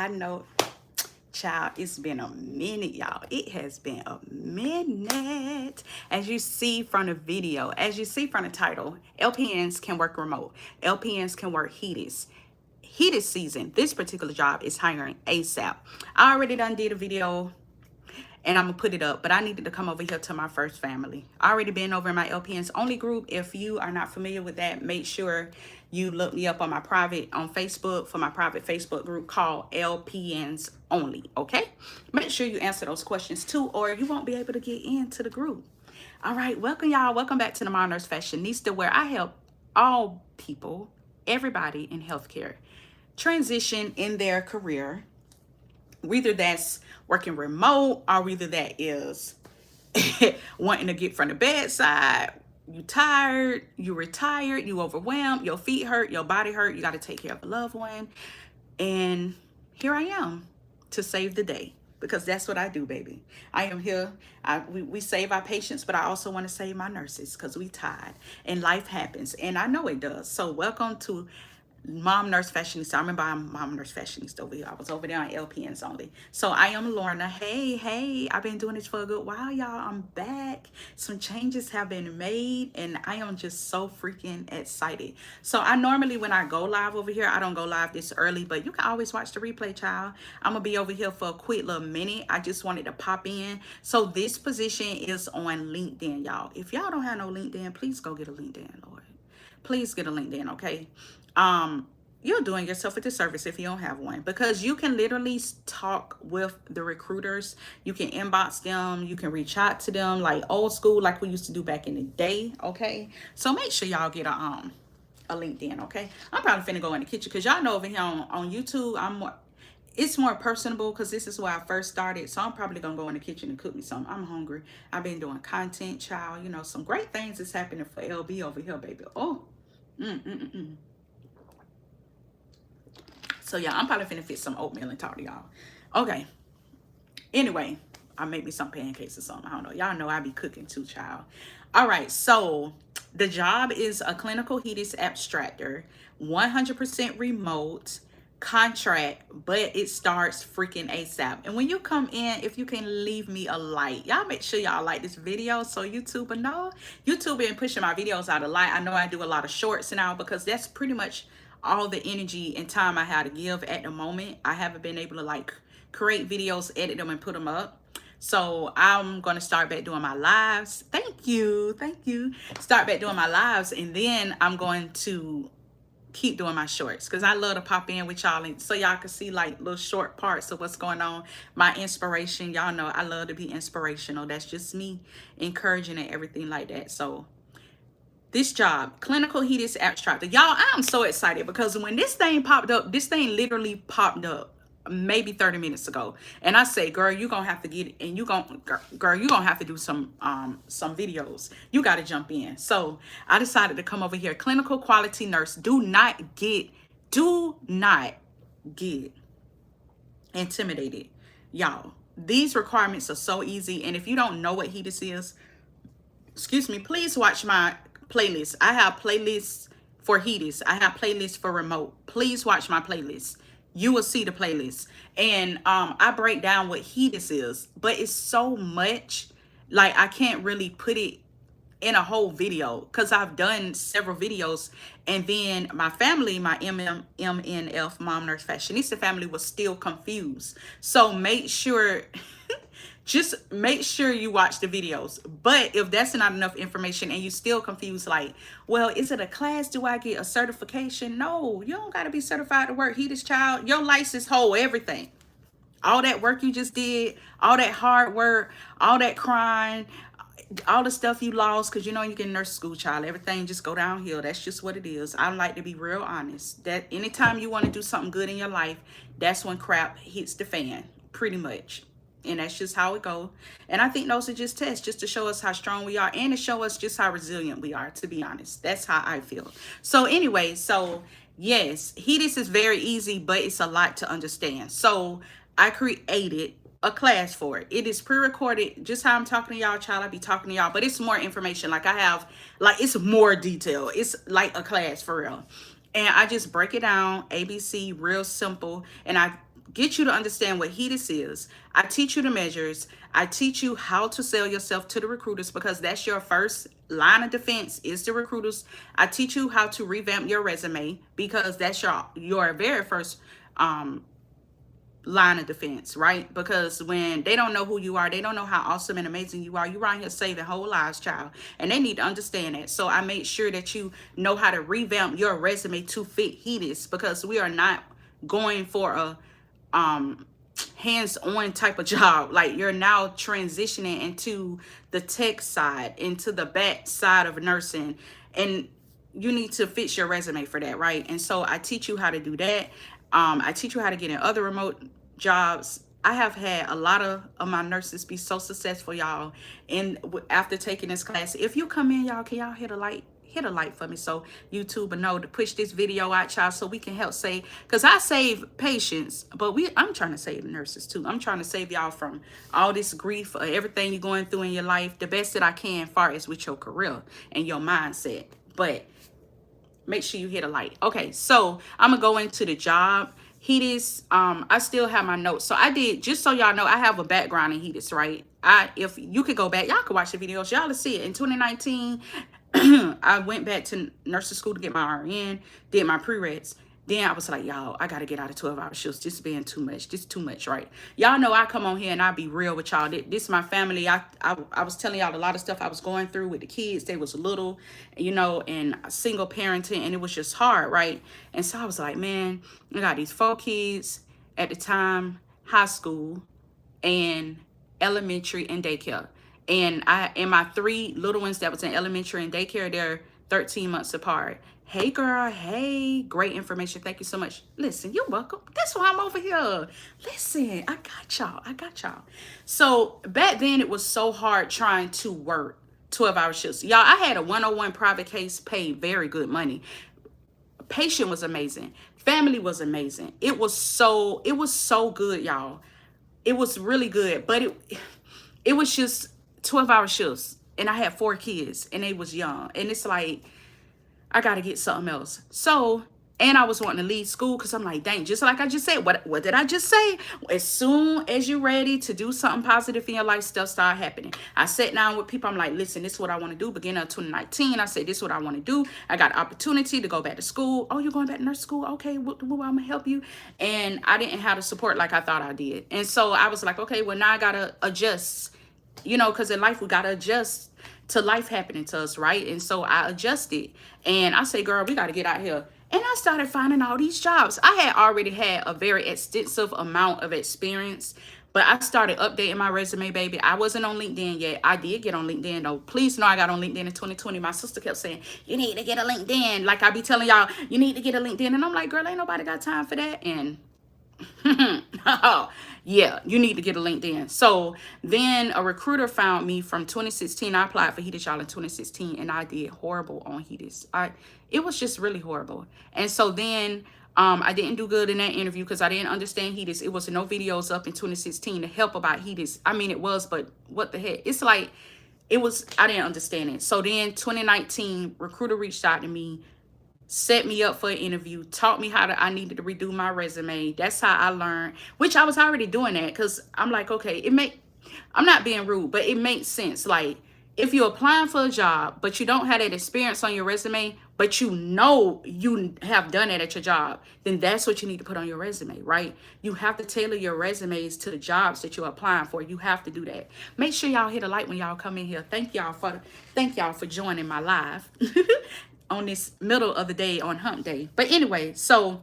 side note, child, it's been a minute, y'all. It has been a minute. As you see from the video, as you see from the title, LPNs can work remote. LPNs can work HEDIS. HEDIS season, this particular job is hiring ASAP. I already done did a video and I'm gonna put it up, but I needed to come over here to my first family. I already been over in my LPNs only group. If you are not familiar with that, make sure you look me up on my private on Facebook for my private Facebook group called LPNs only. Okay, make sure you answer those questions too, or you won't be able to get into the group. All right, welcome y'all. Welcome back to the Mom Nurse Fashionista, where I help all people, everybody in healthcare, transition in their career. Whether that's working remote or whether that is wanting to get from the bedside, you tired, you retired, you overwhelmed, your feet hurt, your body hurt, you got to take care of a loved one. And here I am to save the day, because that's what I do, baby. I am here. We save our patients, but I also want to save my nurses because we tired and life happens. And I know it does. So welcome to Mom Nurse Fashionista. I remember I'm Mom Nurse Fashionista over here. I was over there on LPNs only. So I am Lorna. Hey, I've been doing this for a good while, y'all. I'm back. Some changes have been made and I am just so freaking excited. So I normally, when I go live over here, I don't go live this early, but you can always watch the replay, child. I'm gonna be over here for a quick little minute. I just wanted to pop in. So this position is on LinkedIn, y'all. If y'all don't have no LinkedIn, please go get a LinkedIn, Lord. Please get a LinkedIn, okay? You're doing yourself a disservice if you don't have one, because you can literally talk with the recruiters. You can inbox them, you can reach out to them like old school, like we used to do back in the day. Okay, so make sure y'all get a LinkedIn. Okay, I'm probably finna go in the kitchen because y'all know over here on YouTube it's more personable because this is where I first started. So I'm probably gonna go in the kitchen and cook me something. I'm hungry. I've been doing content, child. You know, some great things is happening for LB over here, baby. Oh, So yeah, I'm probably finna fit some oatmeal and talk to y'all. Okay. Anyway, I make me some pancakes or something. I don't know. Y'all know I be cooking too, child. All right. So the job is a clinical HEDIS abstractor, 100% remote contract, but it starts freaking ASAP. And when you come in, if you can leave me a like, y'all make sure y'all like this video so YouTube will know. YouTube been pushing my videos out a lot. I know I do a lot of shorts now because that's pretty much all the energy and time I have to give at the moment. I haven't been able to like create videos, edit them, and put them up. So I'm going to start back doing my lives. Thank you. Start back doing my lives, and then I'm going to keep doing my shorts because I love to pop in with y'all and so y'all can see like little short parts of what's going on, my inspiration. Y'all know I love to be inspirational. That's just me, encouraging and everything like that. So this job, clinical HEDIS abstractor, y'all, I'm so excited because when this thing popped up, this thing literally popped up maybe 30 minutes ago, and I say, girl, you gonna have to get it, and you gonna have to do some videos. You got to jump in. So I decided to come over here. Clinical quality nurse. Do not get intimidated, y'all. These requirements are so easy, and if you don't know what HEDIS is, excuse me, please watch my playlist. I have playlists for HEDIS. I have playlists for remote. Please watch my playlist. You will see the playlist. And I break down what HEDIS is, but it's so much, like I can't really put it in a whole video because I've done several videos, and then my family, my MNF, Mom Nurse Fashionista family, was still confused. So make sure just make sure you watch the videos. But if that's not enough information and you still confused, like, well, is it a class? Do I get a certification? No, you don't got to be certified to work HEDIS, child. Your license hold everything. All that work you just did, all that hard work, all that crying, all the stuff you lost because you know you get nurse school, child, everything just go downhill. That's just what it is. I like to be real honest that anytime you want to do something good in your life, that's when crap hits the fan, pretty much. And that's just how it goes. And I think those are just tests just to show us how strong we are and to show us just how resilient we are, to be honest. That's how I feel. So anyway, so yes, HEDIS is very easy, but it's a lot to understand. So I created a class for it. It is pre-recorded, just how I'm talking to y'all, child. I be talking to y'all, but it's more information. Like I have, like it's more detail. It's like a class for real. And I just break it down, ABC, real simple. And I get you to understand what HEDIS is. I teach you the measures. I teach you how to sell yourself to the recruiters, because that's your first line of defense is the recruiters. I teach you how to revamp your resume, because that's your very first line of defense, right? Because when they don't know who you are, they don't know how awesome and amazing you are. You're out here saving whole lives, child, and they need to understand that. So I made sure that you know how to revamp your resume to fit HEDIS, because we are not going for a hands-on type of job. Like, you're now transitioning into the tech side, into the back side of nursing, and you need to fix your resume for that, right? And so I teach you how to do that. I teach you how to get in other remote jobs. I have had a lot of my nurses be so successful, y'all. And after taking this class, if you come in, y'all, can y'all hit a like for me, so YouTube will know to push this video out, y'all, so we can help save, because I save patients, but I'm trying to save nurses too. I'm trying to save y'all from all this grief or everything you're going through in your life, the best that I can, far as with your career and your mindset. But make sure you hit a like. Okay, so I'm gonna go into the job. HEDIS, I still have my notes. So I did, just so y'all know, I have a background in HEDIS, right? If you could go back, y'all could watch the videos, y'all will see it. In 2019, I went back to nursing school to get my RN, did my prereqs. Then I was like, y'all, I gotta get out of 12-hour shifts. This is being too much. This is too much, right? Y'all know I come on here and I be real with y'all. This is my family. I was telling y'all a lot of stuff I was going through with the kids. They was little, you know, and single parenting, and it was just hard, right? And so I was like, man, I got these 4 kids at the time, high school, and elementary and daycare. And my 3 little ones that was in elementary and daycare, they're 13 months apart. Hey girl, hey, great information. Thank you so much. Listen, you're welcome. That's why I'm over here. Listen, I got y'all. So back then it was so hard trying to work 12-hour shifts. Y'all, I had a 101 private case, paid very good money. Patient was amazing. Family was amazing. It was so good, y'all. It was really good, but it was just 12-hour shifts, and I had 4 kids, and they was young, and it's like, I got to get something else. So, and I was wanting to leave school, because I'm like, dang, just like I just said, what did I just say? As soon as you're ready to do something positive in your life, stuff start happening. I sat down with people. I'm like, listen, this is what I want to do. Beginning of 2019, I said, this is what I want to do. I got opportunity to go back to school. Oh, you're going back to nurse school? Okay, well, I'm going to help you. And I didn't have the support like I thought I did. And so I was like, okay, well, now I got to adjust, you know, because in life, we got to adjust to life happening to us, right? And so I adjusted, and I say, girl, we got to get out here. And I started finding all these jobs. I had already had a very extensive amount of experience, but I started updating my resume, baby. I wasn't on LinkedIn yet. I did get on LinkedIn, though. Please know I got on LinkedIn in 2020. My sister kept saying, you need to get a LinkedIn. Like I be telling y'all, you need to get a LinkedIn. And I'm like, girl, ain't nobody got time for that. And yeah, you need to get a LinkedIn. So then a recruiter found me from 2016. I applied for HEDIS, y'all, in 2016, and I did horrible on HEDIS. It was just really horrible. And so then I didn't do good in that interview because I didn't understand HEDIS. It was no videos up in 2016 to help about HEDIS. I mean, it was, but what the heck? It's like, I didn't understand it. So then 2019, recruiter reached out to me, set me up for an interview, taught me how I needed to redo my resume. That's how I learned, which I was already doing that, because I'm like, okay, I'm not being rude, but it makes sense. Like, if you're applying for a job, but you don't have that experience on your resume, but you know you have done it at your job, then that's what you need to put on your resume, right? You have to tailor your resumes to the jobs that you're applying for. You have to do that. Make sure y'all hit a like when y'all come in here. Thank y'all for joining my live on this middle of the day on hump day. But anyway, so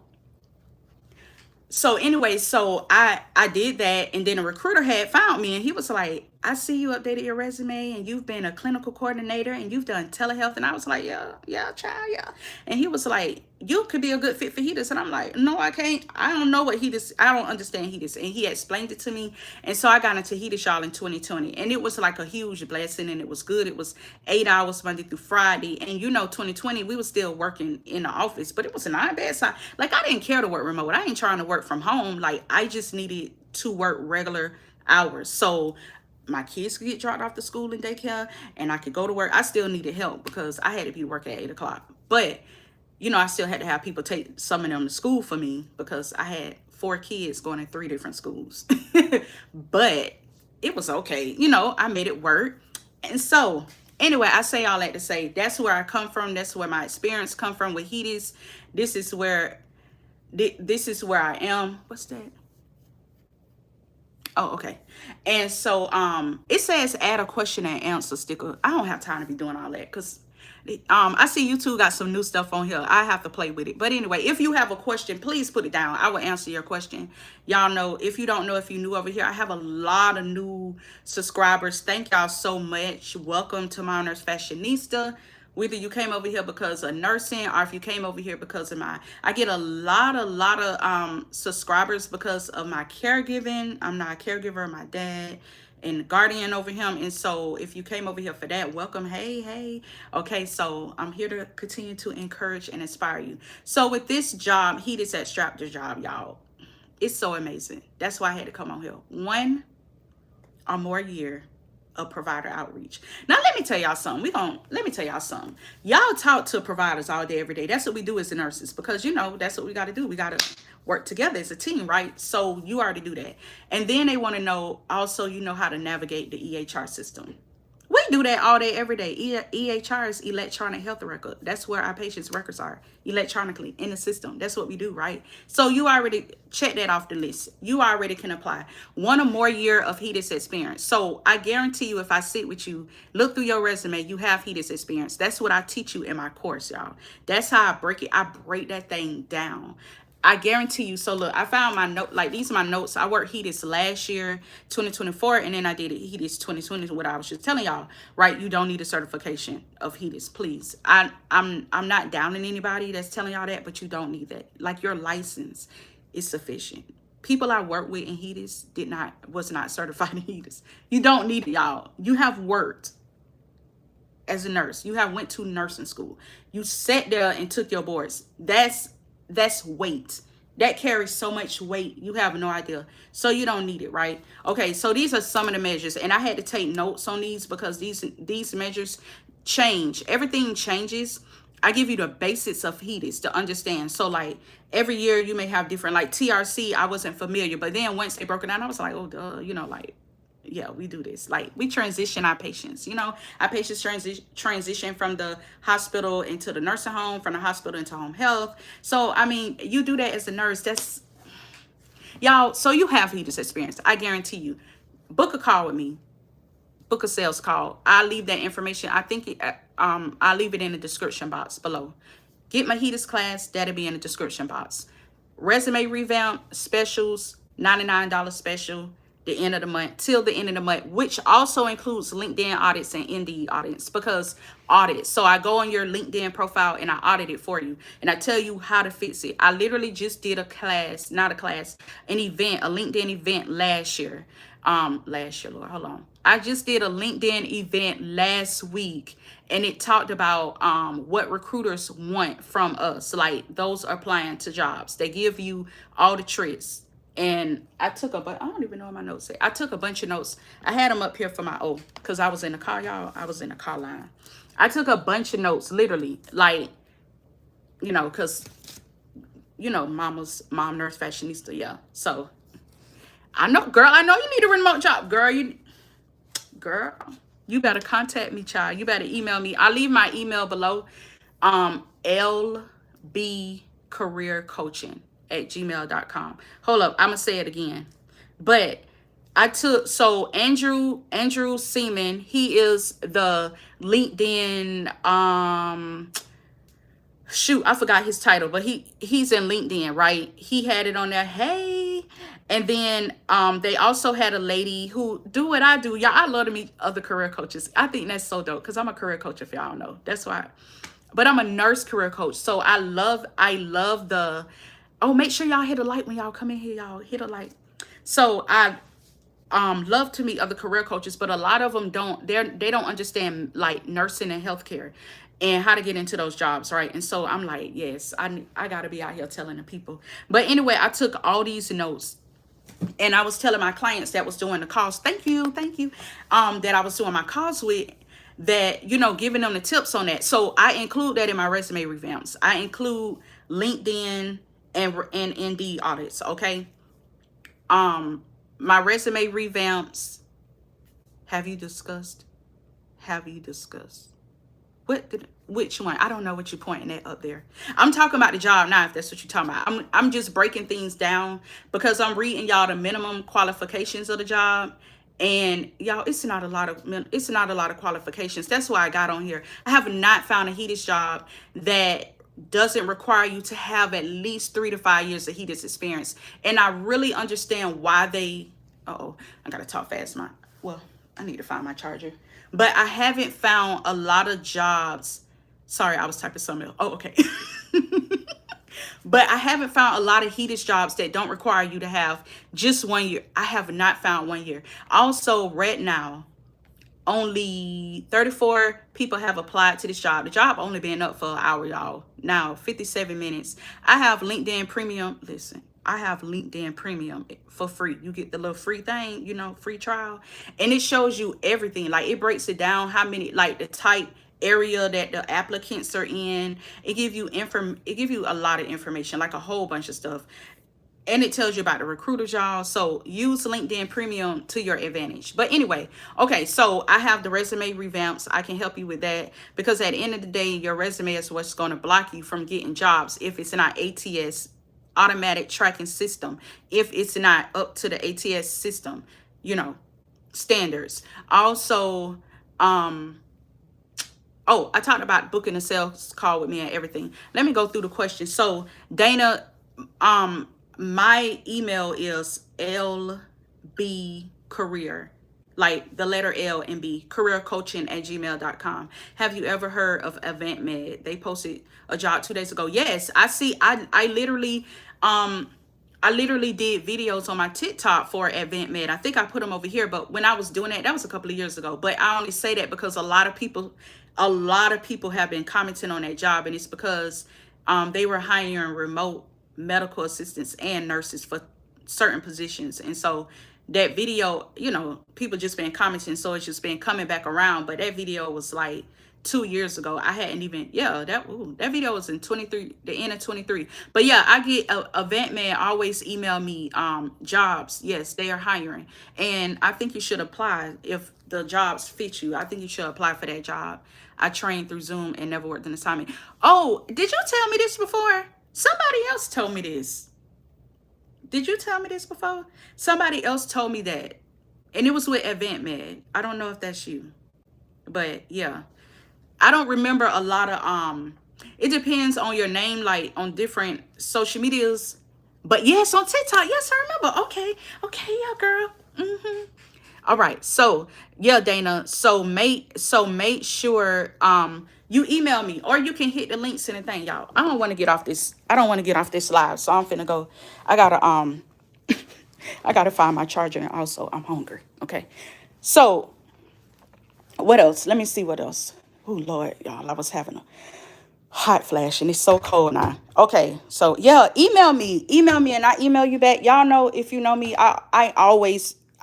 I did that, and then a recruiter had found me, and he was like, I see you updated your resume, and you've been a clinical coordinator, and you've done telehealth. And I was like, yeah, child, yeah. And he was like, you could be a good fit for HEDIS. And I'm like, no, I can't. I don't know what HEDIS, I don't understand HEDIS. And he explained it to me. And so I got into HEDIS, y'all, in 2020. And it was like a huge blessing, and it was good. It was 8 hours Monday through Friday. And 2020, we were still working in the office, but it was not a bad side. Like, I didn't care to work remote. I ain't trying to work from home. Like, I just needed to work regular hours. So my kids could get dropped off to school and daycare, and I could go to work. I still needed help because I had to be working at 8 o'clock. But, I still had to have people take some of them to school for me because I had 4 kids going in 3 different schools. But it was okay. You know, I made it work. And so anyway, I say all that to say that's where I come from. That's where my experience come from with HEDIS. This is where I am. What's that? Oh, okay. And so it says add a question and answer sticker. I don't have time to be doing all that because I see YouTube got some new stuff on here. I have to play with it. But anyway, if you have a question, please put it down. I will answer your question. Y'all know, if you don't know, if you're new over here, I have a lot of new subscribers. Thank y'all so much. Welcome to My Nurse Fashionista. Whether you came over here because of nursing or if you came over here because of I get a lot of subscribers because of my caregiving. I'm not a caregiver of my dad and guardian over him. And so if you came over here for that, welcome. Hey. Okay, so I'm here to continue to encourage and inspire you. So with this job, HEDIS at Strapper job, y'all, it's so amazing. That's why I had to come on here. 1 or more year of provider outreach. Now let me tell y'all something. Let me tell y'all something. Y'all talk to providers all day, every day. That's what we do as the nurses, because you know that's what we got to do. We got to work together as a team, right? So you already do that. And then they want to know also, you know how to navigate the EHR system. We do that all day, every day. EHR is electronic health record. That's where our patients' records are electronically in the system. That's what we do, right? So you already check that off the list. You already can apply 1 or more year of HEDIS experience. So I guarantee you, if I sit with you, look through your resume, you have HEDIS experience. That's what I teach you in my course, y'all. That's how I break it. I break that thing down. I guarantee you. So look, I found my note, like these are my notes. I worked HEDIS last year, 2024, and then I did HEDIS 2020. What I was just telling y'all, right? You don't need a certification of HEDIS, please. I'm not downing anybody that's telling y'all that, but you don't need that. Like your license is sufficient. People I work with in HEDIS was not certified in HEDIS. You don't need it, y'all. You have worked as a nurse. You have went to nursing school. You sat there and took your boards. That's weight. That carries so much weight. You have no idea. So you don't need it, right? Okay, so these are some of the measures. And I had to take notes on these because these measures change. Everything changes. I give you the basics of HEDIS to understand. So like every year you may have different, like TRC, I wasn't familiar. But then once they broke it down, I was like, oh, duh, you know, like, yeah, we do this. Like we transition our patients, you know, our patients transition from the hospital into the nursing home, from the hospital into home health. So, I mean, you do that as a nurse. That's y'all. So you have HEDIS experience. I guarantee you. Book a call with me. Book a sales call. I'll leave that information. I think I'll leave it in the description box below. Get my HEDIS class. That'll be in the description box. Resume revamp specials, $99 special. The end of the month, till the end of the month, which also includes LinkedIn audits and Indeed audits, because audits. So I go on your LinkedIn profile and I audit it for you. And I tell you how to fix it. I literally just did a class, not a class, an event, a LinkedIn event last year. Lord, hold on. I just did a LinkedIn event last week and it talked about what recruiters want from us, like those applying to jobs. They give you all the tricks. And I took I don't even know what my notes say. I took a bunch of notes. I had them up here for my because I was in the car, y'all. I was in the car line. I took a bunch of notes, literally, like, you know, because, you know, mom nurse fashionista, yeah. So I know, girl, I know you need a remote job, girl. You better contact me, child. You better email me. I'll leave my email below. lbcareercoaching@gmail.com. Hold up, I'm gonna say it again. But I took, so Andrew Seaman, he is the LinkedIn shoot, I forgot his title, but he's in LinkedIn, right? He had it on there. Hey. And then they also had a lady who do what I do. Y'all, I love to meet other career coaches. I think that's so dope because I'm a career coach, if y'all don't know. That's why. But I'm a nurse career coach. So I love the, oh, make sure y'all hit a like when y'all come in here, y'all hit a like. So I love to meet other career coaches, but a lot of them they don't understand like nursing and healthcare and how to get into those jobs, right? And so I'm like, yes, I gotta be out here telling the people. But anyway, I took all these notes and I was telling my clients that was doing the calls, thank you, that I was doing my calls with, that, you know, giving them the tips on that. So I include that in my resume revamps. I include LinkedIn and Indeed audits. Okay. My resume revamps. Have you discussed? Have you discussed? Which one? I don't know what you're pointing at up there. I'm talking about the job now, if that's what you're talking about. I'm just breaking things down because I'm reading y'all the minimum qualifications of the job. And y'all, it's not a lot of qualifications. That's why I got on here. I have not found a HEDIS job that doesn't require you to have at least 3 to 5 years of HEDIS experience. And I really understand why they, I gotta talk fast. Well, I need to find my charger. But I haven't found a lot of jobs. Sorry, I was typing something else. Oh, okay. But I haven't found a lot of HEDIS jobs that don't require you to have just 1 year. I have not found 1 year. Also, right now, only 34 people have applied to this job. The job only been up for an hour, y'all. Now 57 minutes. I have LinkedIn Premium. Listen, I have LinkedIn Premium for free. You get the little free thing, free trial, and it shows you everything. Like, it breaks it down, how many, like the type area that the applicants are in. It give you a lot of information, like a whole bunch of stuff. And it tells you about the recruiters, y'all. So use LinkedIn Premium to your advantage. But anyway, okay, so I have the resume revamps. I can help you with that, because at the end of the day, your resume is what's going to block you from getting jobs if it's not ATS, automatic tracking system, if it's not up to the ATS system, standards. Also, I talked about booking a sales call with me and everything. Let me go through the questions. So Dana, my email is lbcareer, like the letter L and B, careercoaching@gmail.com. Have you ever heard of Event Med? They posted a job 2 days ago. Yes, I see. I literally did videos on my TikTok for Event Med. I think I put them over here, but when I was doing that was a couple of years ago. But I only say that because a lot of people have been commenting on that job, and it's because they were hiring remote medical assistants and nurses for certain positions. And so that video, people just been commenting, so it's just been coming back around. But that video was like 2 years ago. I hadn't even, that video was in 23, the end of 23. But yeah, I get Event Man always email me jobs. Yes, they are hiring, and I think you should apply. If the jobs fit you, I think you should apply for that job. I trained through Zoom and never worked an assignment. Oh, did you tell me this before? Somebody else told me this. Did you tell me this before? Somebody else told me that, and it was with Event Med. I don't know if that's you, but yeah, I don't remember a lot of it depends on your name, like on different social medias. But yes, on TikTok, yes, I remember. Okay, yeah, girl. All right, so yeah, Dana. So make sure you email me, or you can hit the links and the thing, y'all. I don't want to get off this. I don't want to get off this live, so I'm finna go. I gotta I gotta find my charger, and also I'm hungry. Okay, so what else? Let me see what else. Oh Lord, y'all, I was having a hot flash, and it's so cold now. Okay, so yeah, email me, and I email you back. Y'all know, if you know me, I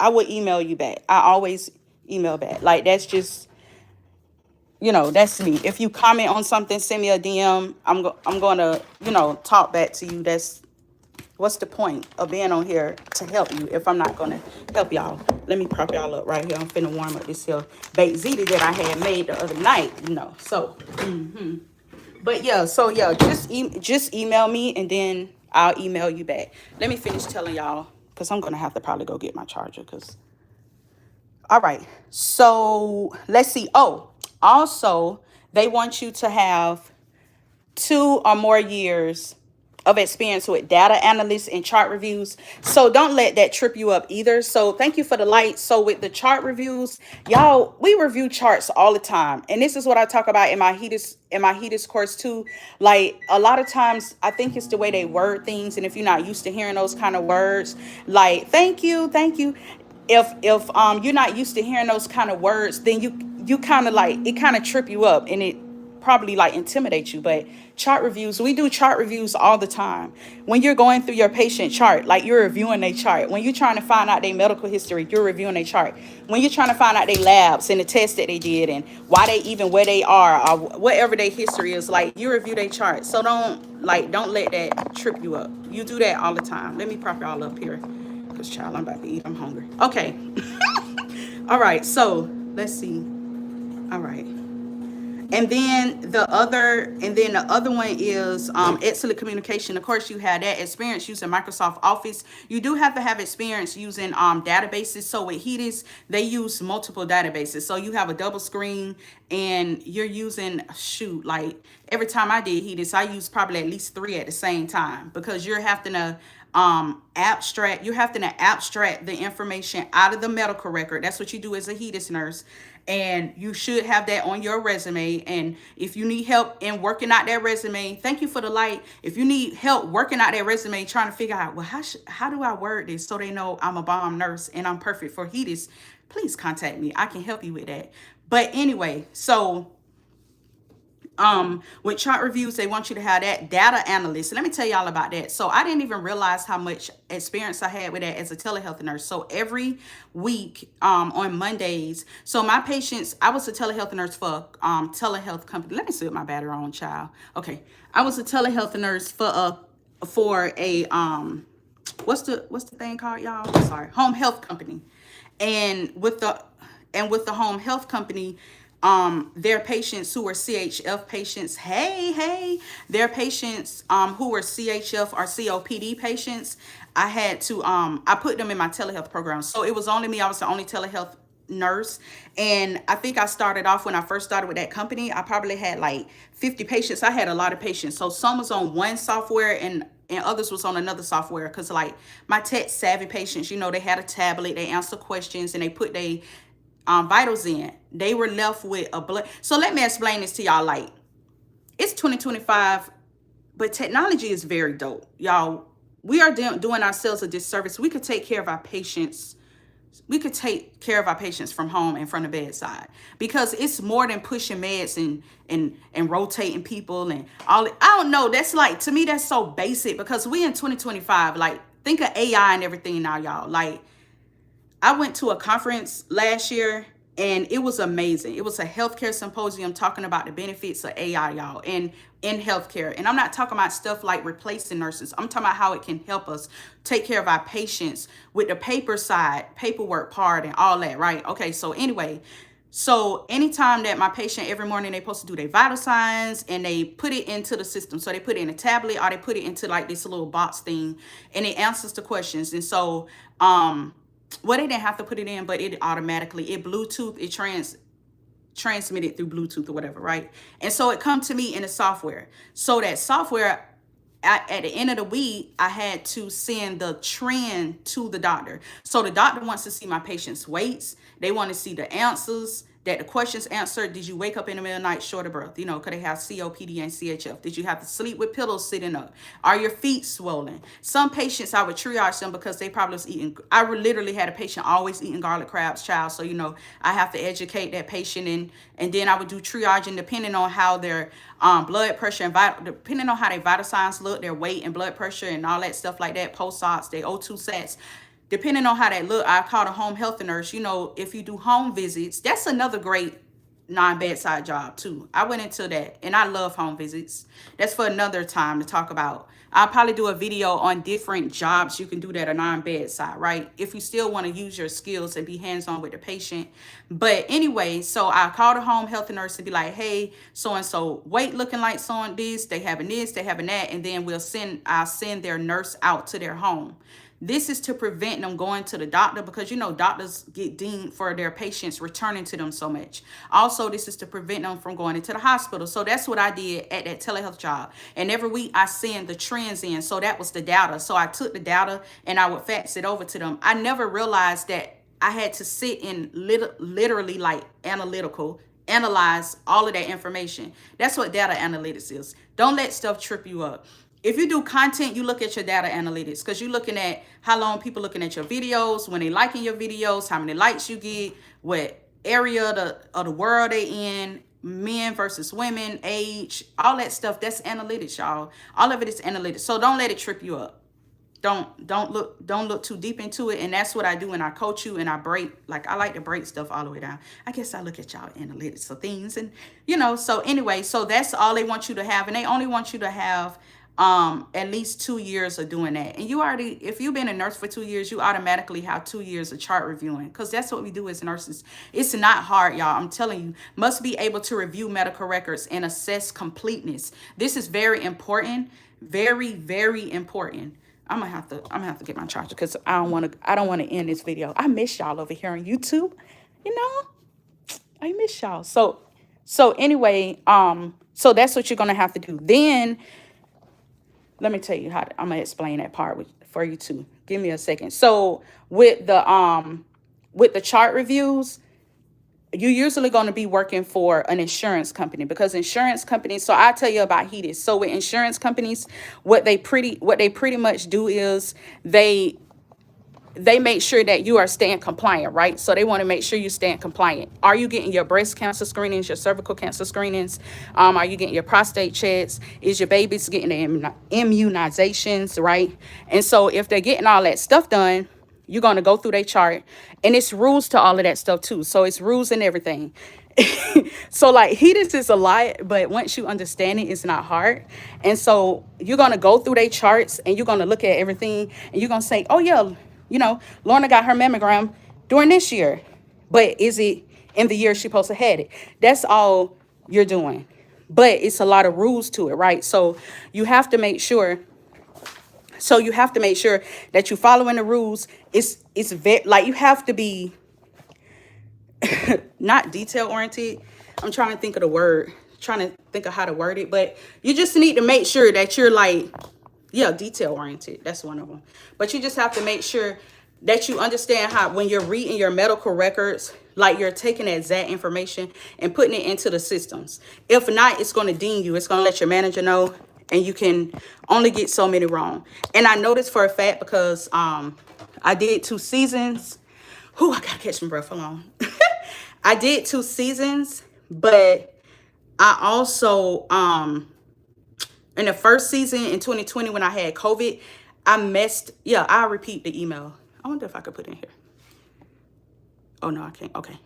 would email you back. I always email back. Like, that's just, that's me. If you comment on something, send me a DM. I'm going to, talk back to you. What's the point of being on here to help you if I'm not going to help y'all? Let me prop y'all up right here. I'm finna warm up this here baked ziti that I had made the other night, So, But yeah, so yeah, just email me, and then I'll email you back. Let me finish telling y'all, because I'm going to have to probably go get my charger. All right, so let's see. Oh, also, they want you to have 2 or more years of experience with data analysts and chart reviews. So don't let that trip you up either. So thank you for the light. So with the chart reviews, y'all, we review charts all the time. And this is what I talk about in my HEDIS course too. Like, a lot of times, I think it's the way they word things. And if you're not used to hearing those kind of words, like, thank you. If you're not used to hearing those kind of words, then you kind of, like, it kind of trip you up, and it probably like intimidate you, but chart reviews, we do chart reviews all the time. When you're going through your patient chart, like you're reviewing their chart. When you're trying to find out their medical history, you're reviewing their chart. When you're trying to find out their labs and the tests that they did and why they even where they are or whatever their history is, like you review their chart. So don't let that trip you up. You do that all the time. Let me prop y'all up here, because child, I'm about to eat. I'm hungry. Okay. All right, so let's see. All right. And then the other one is excellent communication. Of course, you have that experience using Microsoft Office. You do have to have experience using databases. So with HEDIS, they use multiple databases. So you have a double screen and you're using, shoot, like every time I did HEDIS, I used probably at least 3 at the same time, because you're having to abstract the information out of the medical record. That's what you do as a HEDIS nurse. And you should have that on your resume. And if you need help in working out that resume, thank you for the light. If you need help working out that resume, trying to figure out, well, how do I word this so they know I'm a bomb nurse and I'm perfect for HEDIS, please contact me. I can help you with that. But anyway, so with chart reviews, they want you to have that data analyst. Let me tell y'all about that. So I didn't even realize how much experience I had with that as a telehealth nurse. So every week on Mondays, so my patients, I was a telehealth nurse for telehealth company. Let me see what my battery on, child. Okay, I was a telehealth nurse for a what's the thing called, y'all? Sorry, home health company. And with the home health company, their patients who were CHF patients, their patients who were CHF or COPD patients, I had to I put them in my telehealth program. So it was only me. I was the only telehealth nurse. And I think I started off, when I first started with that company, I probably had like 50 patients. I had a lot of patients. So some was on one software and others was on another software, because like my tech savvy patients, you know, they had a tablet, they answer questions and they put their vitals in. They were left with a blood. So let me explain this to y'all. Like, it's 2025, but technology is very dope, y'all. We are doing ourselves a disservice. We could take care of our patients. We could take care of our patients from home and from the bedside, because it's more than pushing meds and rotating people and all. I don't know. That's like, to me, that's so basic, because we in 2025. Like, think of AI and everything now, y'all. Like, I went to a conference last year and it was amazing. It was a healthcare symposium talking about the benefits of AI, y'all, and in healthcare. And I'm not talking about stuff like replacing nurses. I'm talking about how it can help us take care of our patients with the paperwork part and all that, right? Okay, so anyway, so anytime that my patient, every morning they're supposed to do their vital signs and they put it into the system. So they put it in a tablet or they put it into like this little box thing and it answers the questions. And so, well, they didn't have to put it in, but it automatically, it Bluetooth, it transmitted through Bluetooth or whatever, right? And so it come to me in the software. So that software, at the end of the week, I had to send the trend to the doctor. So the doctor wants to see my patient's weights. They want to see the answers, that the questions answered. Did you wake up in the middle of the night short of breath? You know, could they have COPD and CHF? Did you have to sleep with pillows sitting up? Are your feet swollen? Some patients, I would triage them because they probably was eating. I literally had a patient always eating garlic crabs, child. So, you know, I have to educate that patient, and then I would do triaging depending on how their blood pressure and depending on how their vital signs look, their weight and blood pressure and all that stuff like that, post-ops, their O2 sats. Depending on how that look, I called a home health nurse. You know, if you do home visits, that's another great non-bedside job too. I went into that and I love home visits. That's for another time to talk about. I'll probably do a video on different jobs you can do that are non-bedside, right? If you still want to use your skills and be hands-on with the patient. But anyway, so I called a home health nurse and be like, hey, so-and-so weight looking like so-and this, they having this, they having that. And then I'll send their nurse out to their home. This is to prevent them going to the doctor, because, you know, doctors get dinged for their patients returning to them so much. Also, this is to prevent them from going into the hospital. So that's what I did at that telehealth job. And every week I send the trends in. So that was the data. So I took the data and I would fax it over to them. I never realized that I had to sit and literally like analyze all of that information. That's what data analytics is. Don't let stuff trip you up. If you do content, you look at your data analytics, because you're looking at how long people looking at your videos, when they liking your videos, how many likes you get, what area of the world they in, men versus women, age, all that stuff. That's analytics, y'all. All of it is analytics. So don't let it trip you up. Don't look too deep into it. And that's what I do when I coach you and I break. Like, I like to break stuff all the way down. I guess I look at y'all analytics of things, and so anyway, so that's all they want you to have. And they only want you to have at least 2 years of doing that. And you already, if you've been a nurse for 2 years, you automatically have 2 years of chart reviewing, because that's what we do as nurses. It's not hard, y'all. I'm telling you. Must be able to review medical records and assess completeness. This is very important. Very, very important. I'm gonna have to get my charger, because I don't want to end this video. I miss y'all over here on YouTube. I miss y'all. So anyway, so that's what you're gonna have to do. Then let me tell you how I'm gonna explain that part for you too. Give me a second. So with the chart reviews, you're usually going to be working for an insurance company, because insurance companies, so I'll tell you about HEDIS. So with insurance companies, what they pretty much do is they make sure that you are staying compliant, right? So they want to make sure you staying compliant. Are you getting your breast cancer screenings, your cervical cancer screenings? Are you getting your prostate checks? Is your babies getting the immunizations, right? And so if they're getting all that stuff done, you're going to go through their chart, and it's rules to all of that stuff too. So it's rules and everything. So like, HEDIS is a lot, but once you understand it, it's not hard. And so you're going to go through their charts, and you're going to look at everything, and you're going to say, oh yeah, Lorna got her mammogram during this year, but is it in the year she supposed to had it? That's all you're doing. But it's a lot of rules to it, right? So you have to make sure that you're following the rules. It's very, like, you have to be not detail oriented. I'm trying to think of the word, trying to think of how to word it, but you just need to make sure that you're like, yeah, detail oriented. That's one of them. But you just have to make sure that you understand how, when you're reading your medical records, like, you're taking that exact information and putting it into the systems. If not, it's going to ding you. It's going to let your manager know, and you can only get so many wrong. And I know this for a fact, because I did 2 seasons. Whew, I gotta catch my breath. Hold on. I did 2 seasons, but I also in the first season in 2020, when I had COVID, I'll repeat the email. I wonder if I could put it in here. Oh no, I can't. Okay.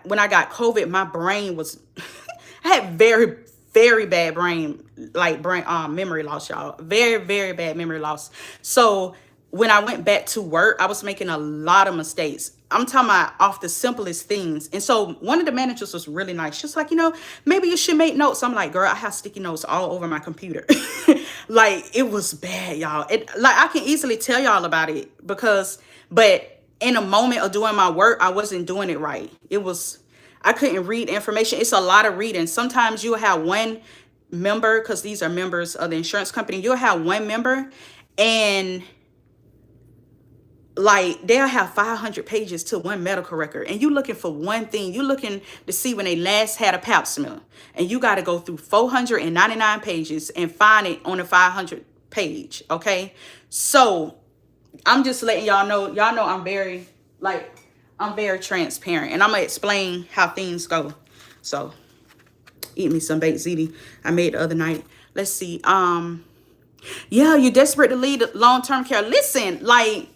When I got COVID, my brain was I had very, very bad memory loss, y'all. Very, very bad memory loss. So when I went back to work, I was making a lot of mistakes. I'm talking about off the simplest things. And so one of the managers was really nice. She was like, maybe you should make notes. I'm like, girl, I have sticky notes all over my computer. Like, it was bad, y'all. I can easily tell y'all about it, but in a moment of doing my work, I wasn't doing it right. I couldn't read information. It's a lot of reading. Sometimes you'll have one member, because these are members of the insurance company. You'll have one member, and like, they'll have 500 pages to one medical record, and you looking for one thing. You looking to see when they last had a pap smear, and you got to go through 499 pages and find it on the 500 page. Okay. So I'm just letting y'all know, I'm very transparent, and I'm gonna explain how things go. So eat me some baked ziti I made the other night. Let's see. Yeah, you're desperate to lead long-term care. Listen, like,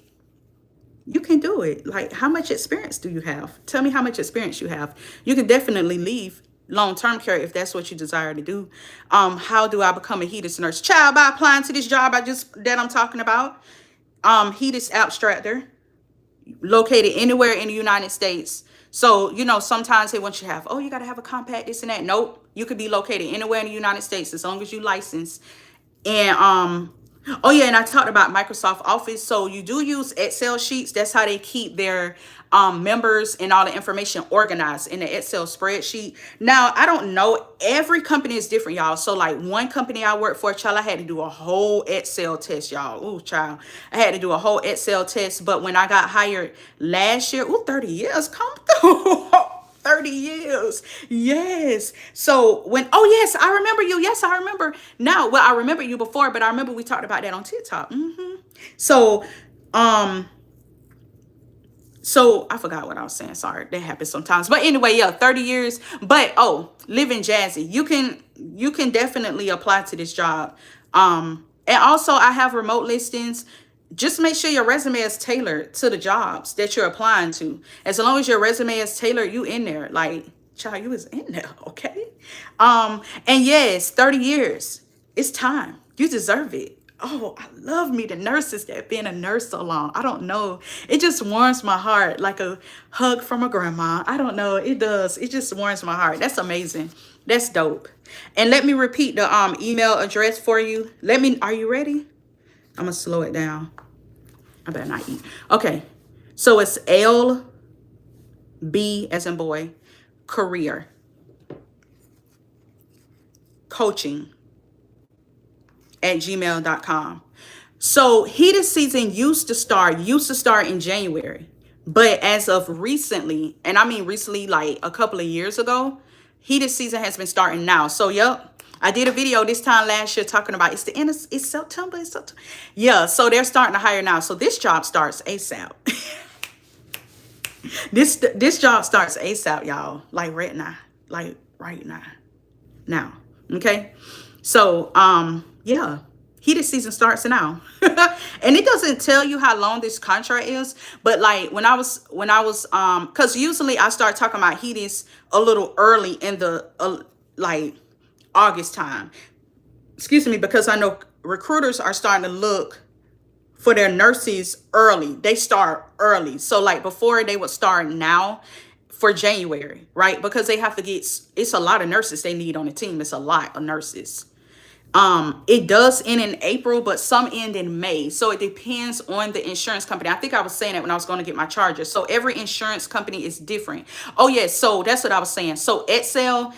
you can do it. Like, how much experience do you have? Tell me how much experience you have. You can definitely leave long-term care if that's what you desire to do. How do I become a HEDIS nurse? Child, by applying to this job that I'm talking about. HEDIS abstractor, located anywhere in the United States. So, sometimes they want you to have, you got to have a compact, this and that. Nope. You could be located anywhere in the United States as long as you license. And, oh yeah, and I talked about Microsoft Office. So you do use Excel sheets. That's how they keep their members and all the information organized in the Excel spreadsheet. Now, I don't know. Every company is different, y'all. So like, one company I worked for, child, I had to do a whole Excel test, y'all. Ooh, child. I had to do a whole Excel test. But when I got hired last year, 30 years, come through. 30 years. Yes. So yes, I remember you. Yes, I remember now. Well, I remember you before, but I remember we talked about that on TikTok. So So I forgot what I was saying. Sorry, that happens sometimes. But anyway, yeah, 30 years. But oh, living jazzy. You can definitely apply to this job. And also I have remote listings. Just make sure your resume is tailored to the jobs that you're applying to. As long as your resume is tailored, you in there. Like, child, you is in there, okay? And yes, 30 years. It's time. You deserve it. Oh, I love me the nurses that have been a nurse so long. I don't know. It just warms my heart like a hug from a grandma. I don't know. It does. It just warms my heart. That's amazing. That's dope. And let me repeat the email address for you. Are you ready? I'm gonna slow it down. I better not eat. Okay. So it's LB as in boy, career, coaching @gmail.com. So HEDIS season used to start in January. But as of recently, and I mean recently, like a couple of years ago, HEDIS season has been starting now. So yep. I did a video this time last year talking about it's the end of it's September. It's September. Yeah, so they're starting to hire now. So this job starts ASAP. This job starts ASAP, y'all. Like right now. Like right now. Now. Okay. So yeah. HEDIS season starts now. And it doesn't tell you how long this contract is, but like when I was because usually I start talking about HEDIS a little early in the like August time. Excuse me, because I know recruiters are starting to look for their nurses early. They start early. So like before they would start now for January, right? Because they have to get, it's a lot of nurses they need on the team. It's a lot of nurses. It does end in April, but some end in May. So it depends on the insurance company. I think I was saying that when I was going to get my charger. So every insurance company is different. Oh yes. So that's what I was saying. So Excel,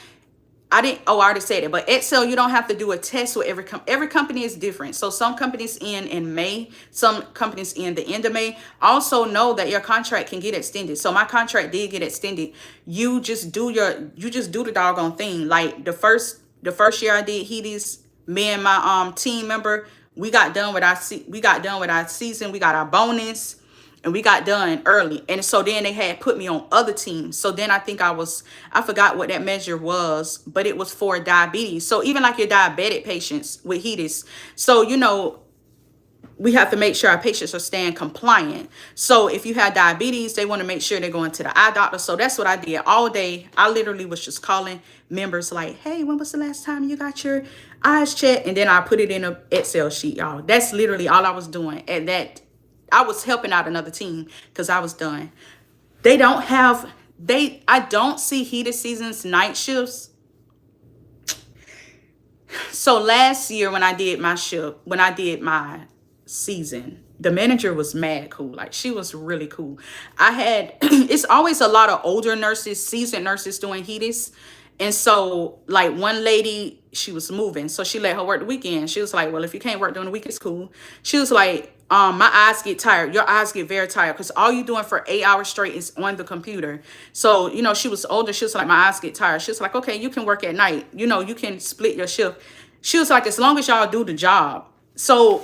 I already said it, but Excel, you don't have to do a test with every company is different. So some companies end in May, some companies end the end of May. Also know that your contract can get extended. So my contract did get extended. You just do the doggone thing. Like the first year I did HEDIS, me and my team member, we got done with our season. We got our bonus. And we got done early. And so then they had put me on other teams. So then I think I forgot what that measure was, but it was for diabetes. So even like your diabetic patients with HEDIS. So, you know, we have to make sure our patients are staying compliant. So if you have diabetes, they want to make sure they're going to the eye doctor. So that's what I did all day. I literally was just calling members like, hey, when was the last time you got your eyes checked? And then I put it in an Excel sheet, y'all. That's literally all I was doing at that. I was helping out another team because I was done. I don't see HEDIS seasons night shifts. So last year when I did my season, the manager was mad cool. Like she was really cool. It's always a lot of older nurses, seasoned nurses doing HEDIS. And so like one lady, she was moving. So she let her work the weekend. She was like, well, if you can't work during the week, it's cool. She was like, my eyes get tired. Your eyes get very tired because all you're doing for 8 hours straight is on the computer. So, you know, she was older. She was like, my eyes get tired. She was like, okay, you can work at night. You know, you can split your shift. She was like, as long as y'all do the job. So,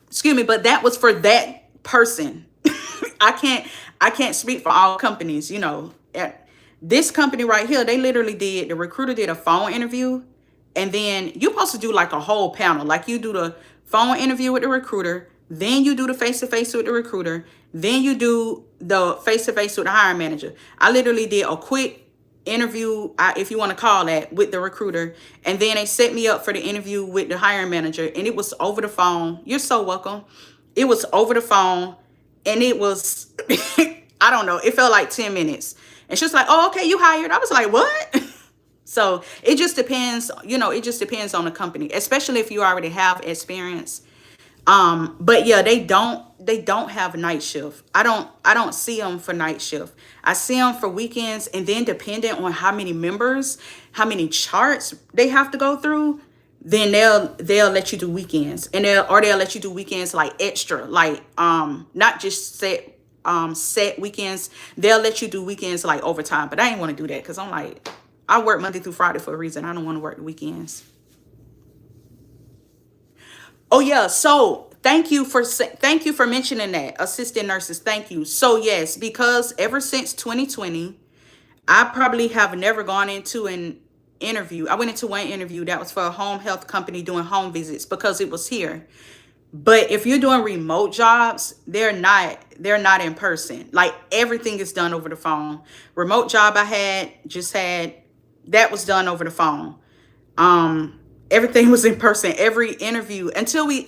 excuse me, but that was for that person. I can't speak for all companies, you know. This company right here, the recruiter did a phone interview. And then you're supposed to do like a whole panel. Like you do the phone interview with the recruiter. Then you do the face-to-face with the recruiter. Then you do the face-to-face with the hiring manager. I literally did a quick interview, if you want to call that, with the recruiter. And then they set me up for the interview with the hiring manager. And it was over the phone. You're so welcome. It was over the phone. And it was, I don't know, it felt like 10 minutes. And she was like, oh, okay, you hired. I was like, what? So it just depends, you know, it just depends on the company, especially if you already have experience. But yeah, they don't have night shift. I don't see them for night shift. I see them for weekends, and then depending on how many members, how many charts they have to go through, then they'll let you do weekends, and they'll let you do weekends like extra, like not just set weekends. They'll let you do weekends like overtime, but I ain't want to do that because I'm like, I work Monday through Friday for a reason. I don't want to work the weekends. Oh yeah, so thank you for mentioning that, assistant nurses. Thank you. So yes, because ever since 2020, I probably have never gone into an interview. I went into one interview that was for a home health company doing home visits because it was here. But if you're doing remote jobs, they're not in person. Like everything is done over the phone. Remote job I had that was done over the phone. Everything was in person. Every interview until we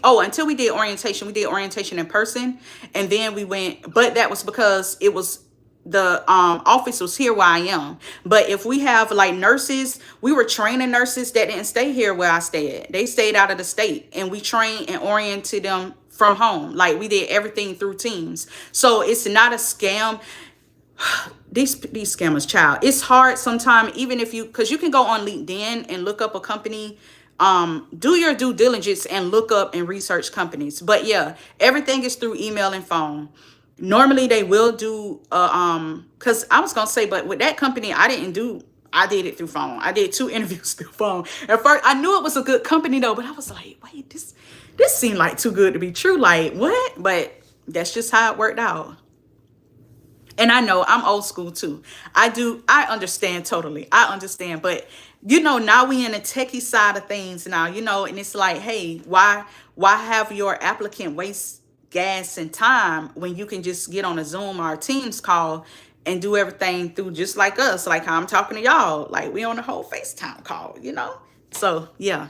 did orientation. We did orientation in person, and then we went, but that was because it was the office was here where I am. But if we have like nurses, we were training nurses that didn't stay here where I stayed. They stayed out of the state, and we trained and oriented them from home. Like we did everything through Teams. So it's not a scam. These scammers, child, it's hard sometimes, even if you, because you can go on LinkedIn and look up a company. Do your due diligence and look up and research companies. But yeah, everything is through email and phone. Normally they will do because I was gonna say, but with that company I did it through phone. I did 2 interviews through phone. At first I knew it was a good company though, but I was like, wait, this seemed like too good to be true. Like what? But that's just how it worked out. And I know I'm old school too. I understand totally. I understand. But now we in the techie side of things now, and it's like, hey, why have your applicant waste gas and time when you can just get on a Zoom or a Teams call and do everything through, just like us, like how I'm talking to y'all, like we on a whole FaceTime call. So yeah.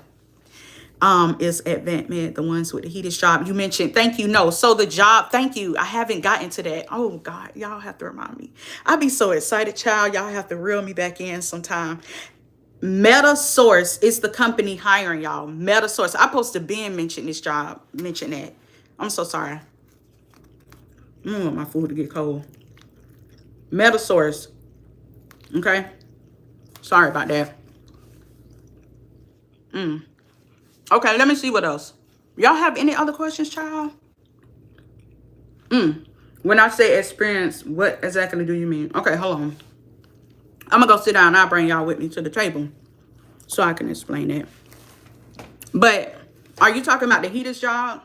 Is advancement the ones with the HEDIS job you mentioned? Thank you. No, so the job, thank you, I haven't gotten to that. Oh God, y'all have to remind me. I be so excited, child. Y'all have to reel me back in sometime. MetaSource is the company hiring y'all. MetaSource, I supposed to be mention that. I'm so sorry. I don't want my food to get cold. MetaSource. Okay, sorry about that. Okay, let me see what else. Y'all have any other questions, child? When I say experience, what exactly do you mean? Okay, hold on. I'm gonna go sit down. I'll bring y'all with me to the table so I can explain that. But are you talking about the HEDIS job?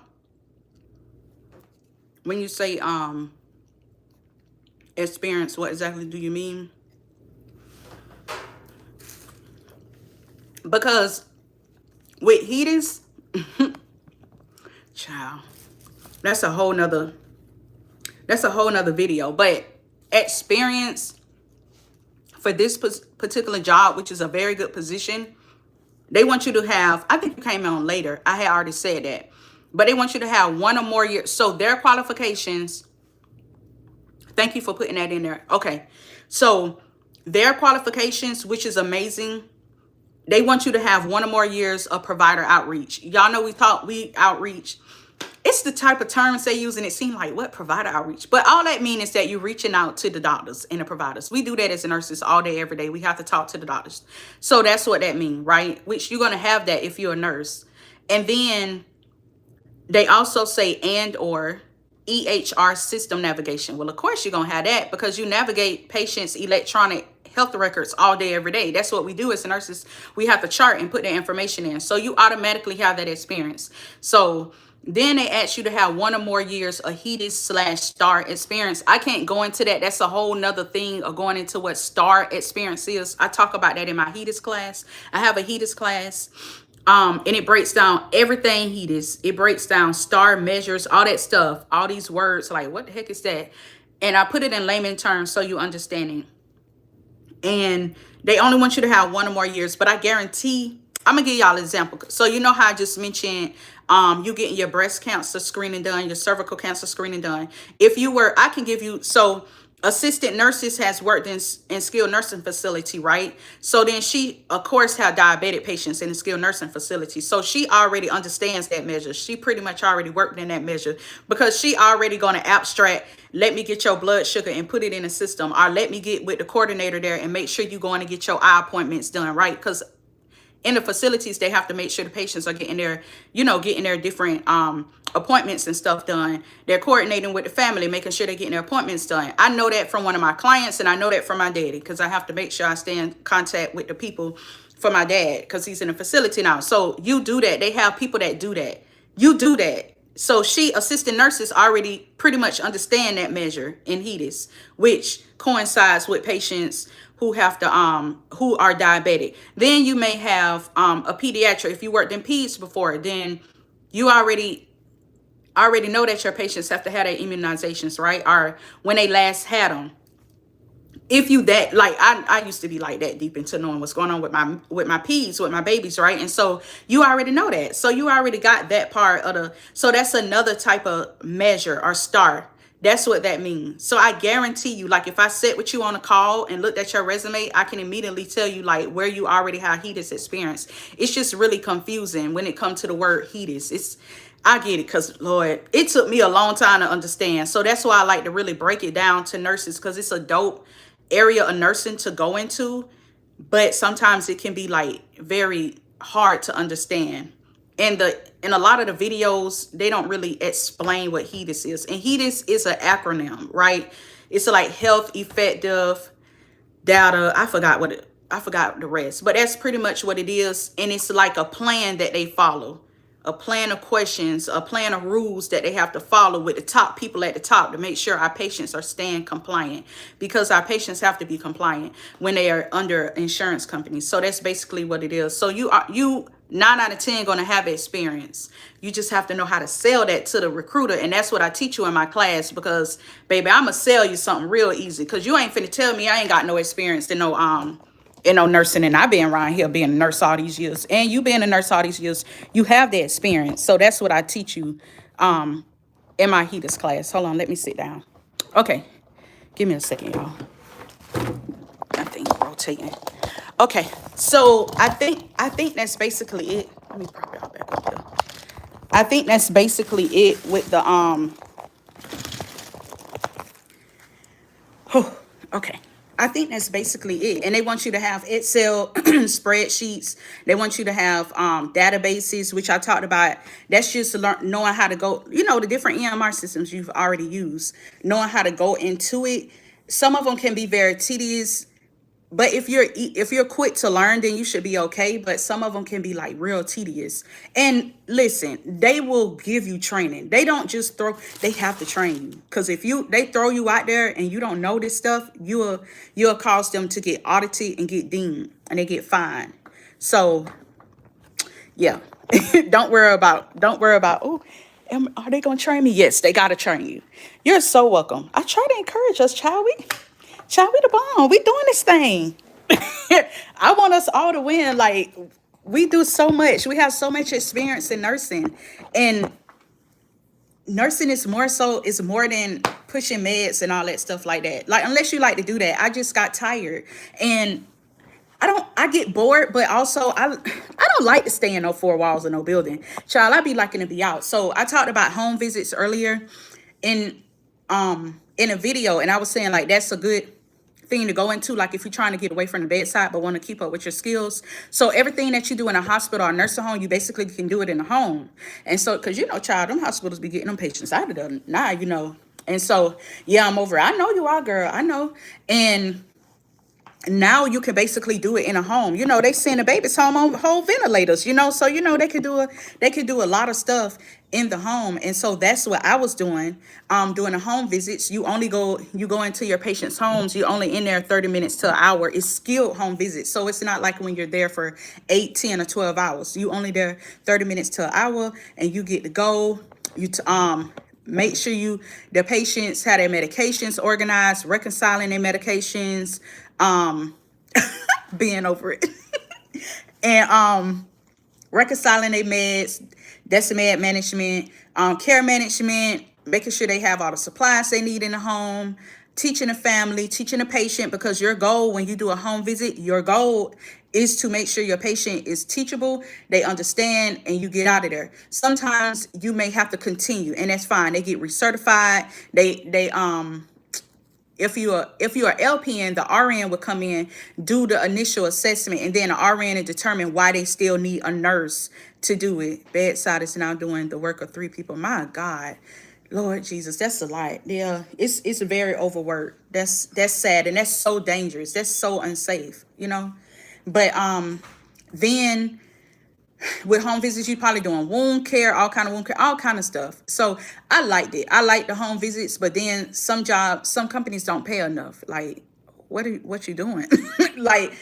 When you say experience, what exactly do you mean? Because with HEDIS, child, that's a whole nother video. But experience for this particular job, which is a very good position, they want you to have, I think you came on later, I had already said that, but they want you to have 1 or more years. So their qualifications, thank you for putting that in there. Okay, so their qualifications, which is amazing, they want you to have 1 or more years of provider outreach. Y'all know we outreach. It's the type of terms they use, and it seemed like, what, provider outreach? But all that means is that you're reaching out to the doctors and the providers. We do that as nurses all day, every day. We have to talk to the doctors. So that's what that means, right? Which you're going to have that if you're a nurse. And then they also say and or EHR system navigation. Well, of course you're going to have that because you navigate patients' electronic health records all day, every day. That's what we do as nurses. We have to chart and put that information in. So you automatically have that experience. So then they ask you to have 1 or more years of HEDIS/STAR experience. I can't go into that. That's a whole nother thing of going into what STAR experience is. I talk about that in my HEDIS class. I have a HEDIS class. And it breaks down everything HEDIS. It breaks down STAR measures, all that stuff, all these words. Like, what the heck is that? And I put it in layman terms so you understand it. And they only want you to have 1 or more years, but I guarantee, I'm gonna give y'all an example. So you know how I just mentioned you getting your breast cancer screening done, your cervical cancer screening done. If you were, I can give you, so assistant nurses has worked in skilled nursing facility, right? So then she, of course, had diabetic patients in the skilled nursing facility. So she already understands that measure. She pretty much already worked in that measure because she already going to abstract, let me get your blood sugar and put it in the system, or let me get with the coordinator there and make sure you're going to get your eye appointments done, right? Because in the facilities, they have to make sure the patients are getting their, getting their different appointments and stuff done. They're coordinating with the family, making sure they're getting their appointments done. I know that from one of my clients, and I know that from my daddy, because I have to make sure I stay in contact with the people for my dad, because he's in a facility now. So you do that. They have people that do that. You do that. So assistant nurses already pretty much understand that measure in HEDIS, which coincides with patients who have to who are diabetic. Then you may have a pediatric. If you worked in peds before, then you already know that your patients have to have their immunizations, right? Or when they last had them. If you that like I used to be like that deep into knowing what's going on with my peds, with my babies, right? And so you already know that. So you already got that part of the, so that's another type of measure or star. That's what that means. So I guarantee you, like if I sit with you on a call and looked at your resume, I can immediately tell you like where you already have HEDIS experience. It's just really confusing when it comes to the word HEDIS. I get it, because Lord, it took me a long time to understand. So that's why I like to really break it down to nurses, because it's a dope area of nursing to go into, but sometimes it can be like very hard to understand. And in a lot of the videos, they don't really explain what HEDIS is. And HEDIS is an acronym, right? It's like health effective data. I forgot the rest, but that's pretty much what it is. And it's like a plan that they follow, a plan of questions, a plan of rules that they have to follow with the top people at the top to make sure our patients are staying compliant, because our patients have to be compliant when they are under insurance companies. So that's basically what it is. So you 9 out of 10 going to have experience. You just have to know how to sell that to the recruiter. And that's what I teach you in my class, because baby, I'm going to sell you something real easy, because you ain't finna tell me I ain't got no experience to know nursing. And I've been around here being a nurse all these years, and you being a nurse all these years, you have the experience. So that's what I teach you in my HEDIS class. Hold on, let me sit down. Okay, give me a second, y'all. That thing rotating. Okay, so I think that's basically it. Let me prop it all back up here. I think that's basically it with the okay. I think that's basically it. And they want you to have Excel spreadsheets. They want you to have databases, which I talked about. That's just knowing how to go, the different EMR systems you've already used, knowing how to go into it. Some of them can be very tedious, but if you're quick to learn, then you should be okay. But some of them can be like real tedious. And listen, they will give you training. They don't just they have to train you. Because if they throw you out there and you don't know this stuff, you'll cause them to get audited and get deemed, and they get fined. So yeah. don't worry about, oh, are they gonna train me? Yes, they gotta train you. You're so welcome. I try to encourage us, child. We the bomb. We doing this thing. I want us all to win. Like, we do so much. We have so much experience in nursing. And nursing is more than pushing meds and all that stuff like that. Like, unless you like to do that. I just got tired. And I get bored, but also I don't like to stay in no four walls of no building. Child, I be liking to be out. So I talked about home visits earlier in a video, and I was saying like that's a good thing to go into, like if you're trying to get away from the bedside but want to keep up with your skills. So everything that you do in a hospital or nursing home, you basically can do it in a home. And so, because child, them hospitals be getting them patients out of them now, and so yeah, I'm over it. I know you are, girl. I know. And now you can basically do it in a home. They send the babies home on whole ventilators, so they could do a lot of stuff in the home. And so that's what I was doing, doing the home visits. You go into your patients' homes, you only in there 30 minutes to an hour. It's skilled home visits. So it's not like when you're there for 8, 10, or 12 hours. You only there 30 minutes to an hour, and you get to go. Make sure the patients have their medications organized, reconciling their medications, being over it, and reconciling their meds. That's the med management, care management, making sure they have all the supplies they need in the home, teaching the family, teaching the patient, because your goal when you do a home visit, your goal is to make sure your patient is teachable, they understand, and you get out of there. Sometimes you may have to continue, and that's fine. They get recertified. If you're LPN, the RN would come in, do the initial assessment, and then the RN would determine why they still need a nurse to do it. Bedside is now doing the work of 3 people. My God, Lord Jesus, that's a lot. Yeah, it's very overworked. That's sad, and that's so dangerous. That's so unsafe, But then with home visits, you probably doing wound care, all kind of wound care, all kind of stuff. So I liked it. I liked the home visits, but then some companies don't pay enough. Like, what you doing? Like,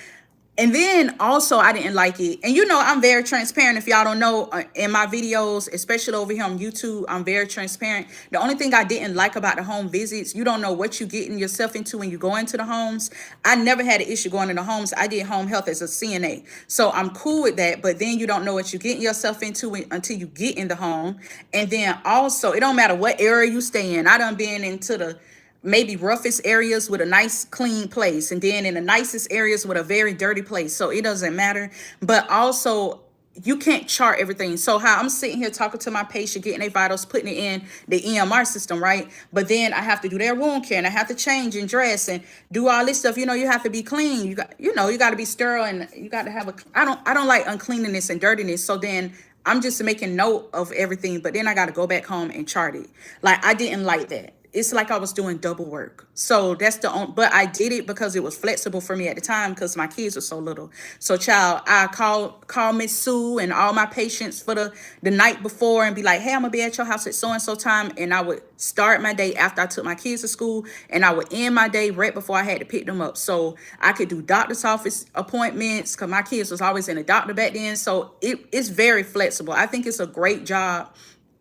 and then also I didn't like it. And you know, I'm very transparent. If y'all don't know, in my videos, especially over here on YouTube, I'm very transparent. The only thing I didn't like about the home visits, you don't know what you're getting yourself into when you go into the homes. I never had an issue going into homes. I did home health as a CNA. So I'm cool with that. But then you don't know what you're getting yourself into until you get in the home. And then also, it don't matter what area you stay in. I done been into the maybe roughest areas with a nice clean place, and then in the nicest areas with a very dirty place. So it doesn't matter. But also, you can't chart everything. So how I'm sitting here talking to my patient, getting their vitals, putting it in the EMR system, right? But then I have to do their wound care, and I have to change and dress and do all this stuff. You know, you have to be clean. You got to be sterile, and you got to have I don't like uncleanliness and dirtiness. So then I'm just making note of everything, but then I got to go back home and chart it. Like, I didn't like that. It's like I was doing double work. So that's the only, but I did it because it was flexible for me at the time because my kids were so little. So child, I call Miss Sue and all my patients for the night before and be like, hey, I'm gonna be at your house at so-and-so time. And I would start my day after I took my kids to school, and I would end my day right before I had to pick them up. So I could do doctor's office appointments because my kids was always in a doctor back then. So it's very flexible. I think it's a great job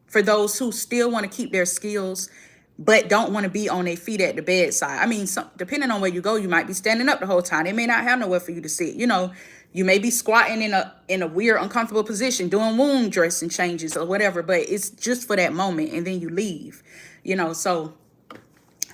for those who still want to keep their skills but don't want to be on their feet at the bedside. I mean, depending on where you go, you might be standing up the whole time. They may not have nowhere for you to sit. You know, you may be squatting in a weird, uncomfortable position, doing wound dressing changes or whatever, but it's just for that moment, and then you leave. You know, so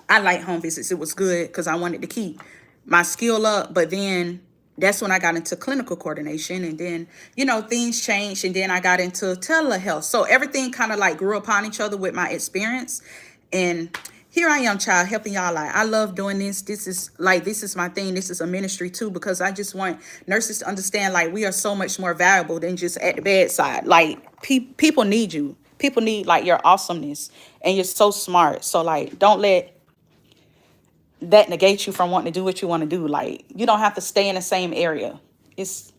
I like home visits. It was good because I wanted to keep my skill up, but then that's when I got into clinical coordination, and then, you know, things changed, and then I got into telehealth. So everything kind of like grew upon each other with my experience. And here I am, child, helping y'all out. I love doing this. This is my thing. This is a ministry too, because I just want nurses to understand, like, we are so much more valuable than just at the bedside. Like, people need you. People need, like, your awesomeness, and you're so smart. So, like, don't let that negate you from wanting to do what you want to do. Like, you don't have to stay in the same area. It's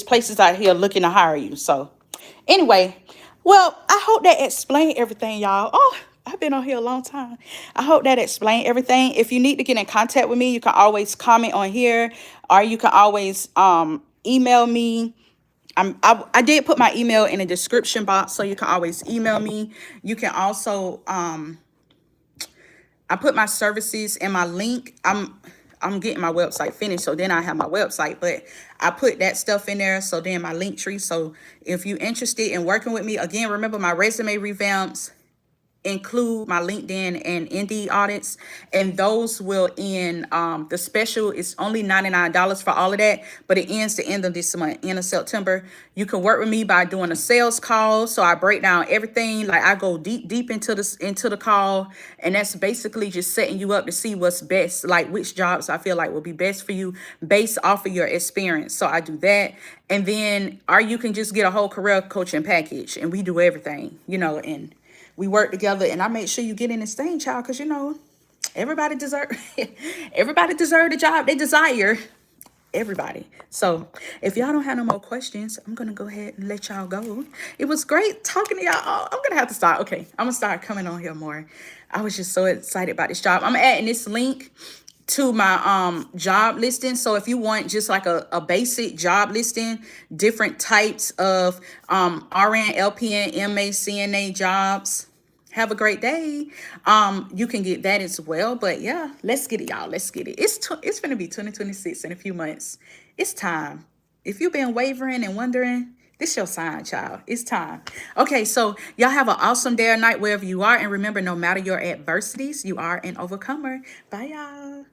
places out here looking to hire you. So anyway, well, I hope that explained everything, y'all. Oh, I've been on here a long time. I hope that explained everything. If you need to get in contact with me, you can always comment on here, or you can always email me. I did put my email in the description box, so you can always email me. You can also I put my services and my link. I'm getting my website finished, so then I have my website, but I put that stuff in there. So then my link tree. So if you're interested in working with me, again, remember my resume revamps include my LinkedIn and Indeed audits, and those will end. The special is only $99 for all of that, but it ends the end of this month, end of September. You can work with me by doing a sales call. So I break down everything. Like, I go deep into the call, and that's basically just setting you up to see what's best, like which jobs I feel like will be best for you based off of your experience. So I do that. And then, or you can just get a whole career coaching package, and we do everything, you know, and we work together, and I make sure you get in this thing, child, because, you know, everybody deserve the job they desire. Everybody. So if y'all don't have no more questions, I'm going to go ahead and let y'all go. It was great talking to y'all. I'm going to have to start. Okay, I'm going to start coming on here more. I was just so excited about this job. I'm adding this link to my job listing. So if you want just like a basic job listing, different types of RN, LPN, MA, CNA jobs, have a great day. You can get that as well. But yeah, let's get it, y'all. Let's get it. It's gonna be 2026 in a few months. It's time. If you've been wavering and wondering, this your sign, child. It's time. Okay, so y'all have an awesome day or night wherever you are. And remember, no matter your adversities, you are an overcomer. Bye, y'all.